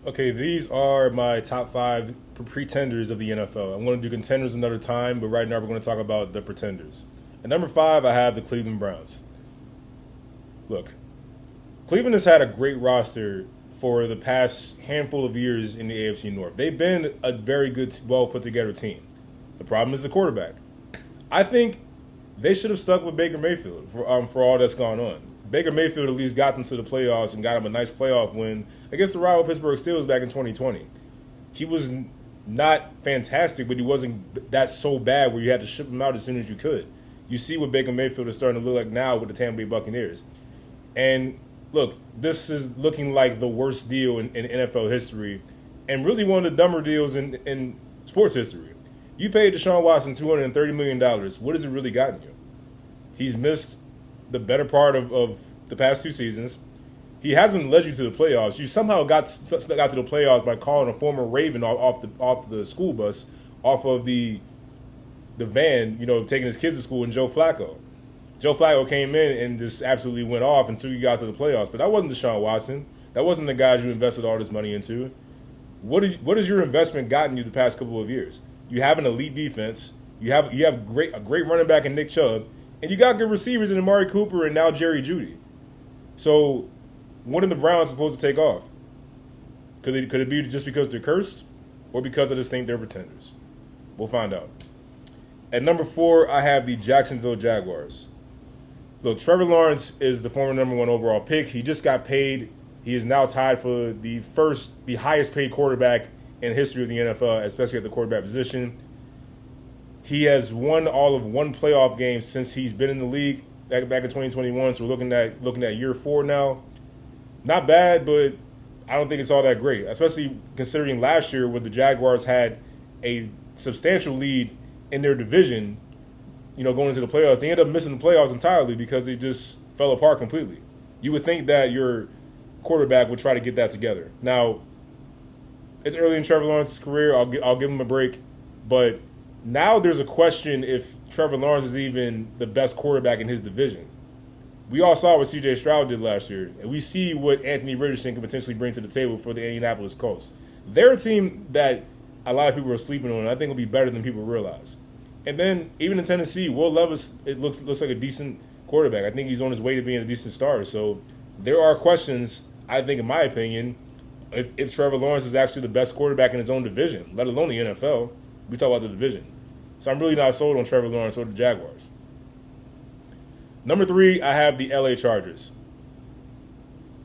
Okay, these are my top five pretenders of the NFL. I'm going to do contenders another time, but right now we're going to talk about the pretenders. At number five, I have the Cleveland Browns. Look, Cleveland has had a great roster for the past handful of years in the AFC North. They've been a very good, well put together team. The problem is the quarterback. I think they should have stuck with Baker Mayfield for all that's gone on. Baker Mayfield at least got them to the playoffs and got them a nice playoff win against the rival Pittsburgh Steelers back in 2020. He was not fantastic, but he wasn't that so bad where you had to ship him out as soon as you could. You see what Baker Mayfield is starting to look like now with the Tampa Bay Buccaneers. And look, this is looking like the worst deal in NFL history and really one of the dumber deals in sports history. You paid Deshaun Watson $230 million. What has it really gotten you? He's missed the better part of the past two seasons. He hasn't led you to the playoffs. You somehow got to the playoffs by calling a former Raven off the school bus, off of the van, taking his kids to school, and Joe Flacco. Joe Flacco came in and just absolutely went off and took you guys to the playoffs. But that wasn't Deshaun Watson. That wasn't the guys you invested all this money into. What has your investment gotten you the past couple of years? You have an elite defense. You have a great running back in Nick Chubb, and you got good receivers in Amari Cooper and now Jerry Jeudy. So, when are the Browns supposed to take off? Could it be just because they're cursed, or because I just think they're pretenders? We'll find out. At number four, I have the Jacksonville Jaguars. Look, Trevor Lawrence is the former number one overall pick. He just got paid. He is now tied for the highest paid quarterback in history of the NFL, especially at the quarterback position. He has won all of one playoff game since he's been in the league back in 2021. So we're looking at year four now. Not bad, but I don't think it's all that great, especially considering last year where the Jaguars had a substantial lead in their division, going into the playoffs. They ended up missing the playoffs entirely because they just fell apart completely. You would think that your quarterback would try to get that together. Now, it's early in Trevor Lawrence's career. I'll give him a break. But now there's a question if Trevor Lawrence is even the best quarterback in his division. We all saw what C.J. Stroud did last year, and we see what Anthony Richardson can potentially bring to the table for the Indianapolis Colts. They're a team that a lot of people are sleeping on, and I think will be better than people realize. And then even in Tennessee, Will Levis, it looks like a decent quarterback. I think he's on his way to being a decent starter. So there are questions, I think, in my opinion, if Trevor Lawrence is actually the best quarterback in his own division, let alone the NFL. We talk about the division. So I'm really not sold on Trevor Lawrence or the Jaguars. Number three, I have the LA Chargers.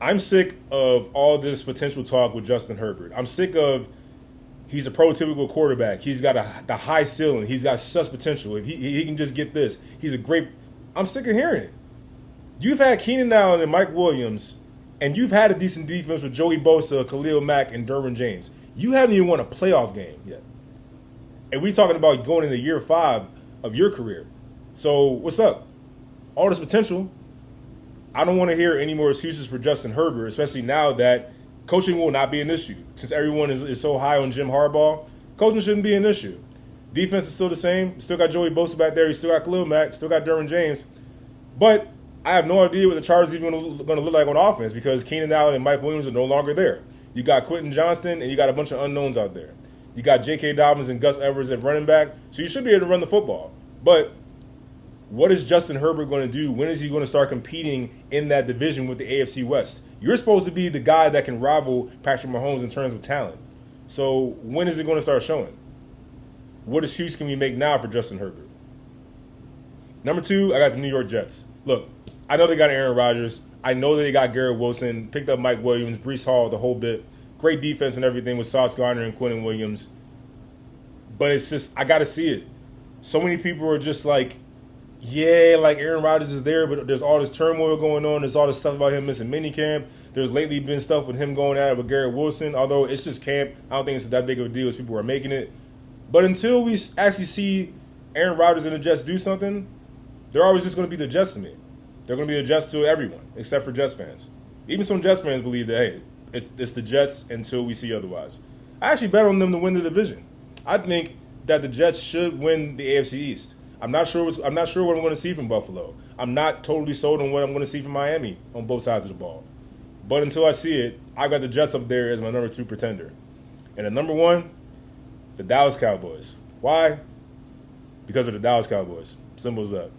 I'm sick of all this potential talk with Justin Herbert. I'm sick of he's a prototypical quarterback. He's got the high ceiling. He's got such potential. If he can just get this, he's a great. I'm sick of hearing it. You've had Keenan Allen and Mike Williams, and you've had a decent defense with Joey Bosa, Khalil Mack, and Derwin James. You haven't even won a playoff game yet. And we're talking about going into year 5 of your career. So what's up? All this potential. I don't want to hear any more excuses for Justin Herbert, especially now that coaching will not be an issue. Since everyone is so high on Jim Harbaugh, coaching shouldn't be an issue. Defense is still the same. Still got Joey Bosa back there. You still got Khalil Mack. Still got Derwin James. But I have no idea what the Chargers are even going to look like on offense because Keenan Allen and Mike Williams are no longer there. You got Quentin Johnston, and you got a bunch of unknowns out there. You got J.K. Dobbins and Gus Edwards at running back, so you should be able to run the football. But what is Justin Herbert going to do? When is he going to start competing in that division with the AFC West? You're supposed to be the guy that can rival Patrick Mahomes in terms of talent. So when is it going to start showing? What excuse can we make now for Justin Herbert? Number 2, I got the New York Jets. Look, I know they got Aaron Rodgers. I know they got Garrett Wilson, picked up Mike Williams, Breece Hall, the whole bit. Great defense and everything with Sauce Gardner and Quentin Williams. But it's just, I got to see it. So many people are just like, yeah, like Aaron Rodgers is there, but there's all this turmoil going on. There's all this stuff about him missing minicamp. There's lately been stuff with him going at it with Garrett Wilson, although it's just camp. I don't think it's that big of a deal as people are making it. But until we actually see Aaron Rodgers and the Jets do something, they're always just going to be the Jets to me. They're going to be the Jets to everyone, except for Jets fans. Even some Jets fans believe that, hey, it's the Jets until we see otherwise. I actually bet on them to win the division. I think that the Jets should win the AFC East. I'm not sure what I'm going to see from Buffalo. I'm not totally sold on what I'm going to see from Miami on both sides of the ball. But until I see it, I got the Jets up there as my number 2 pretender. And at number 1, the Dallas Cowboys. Why? Because of the Dallas Cowboys. Simple as that.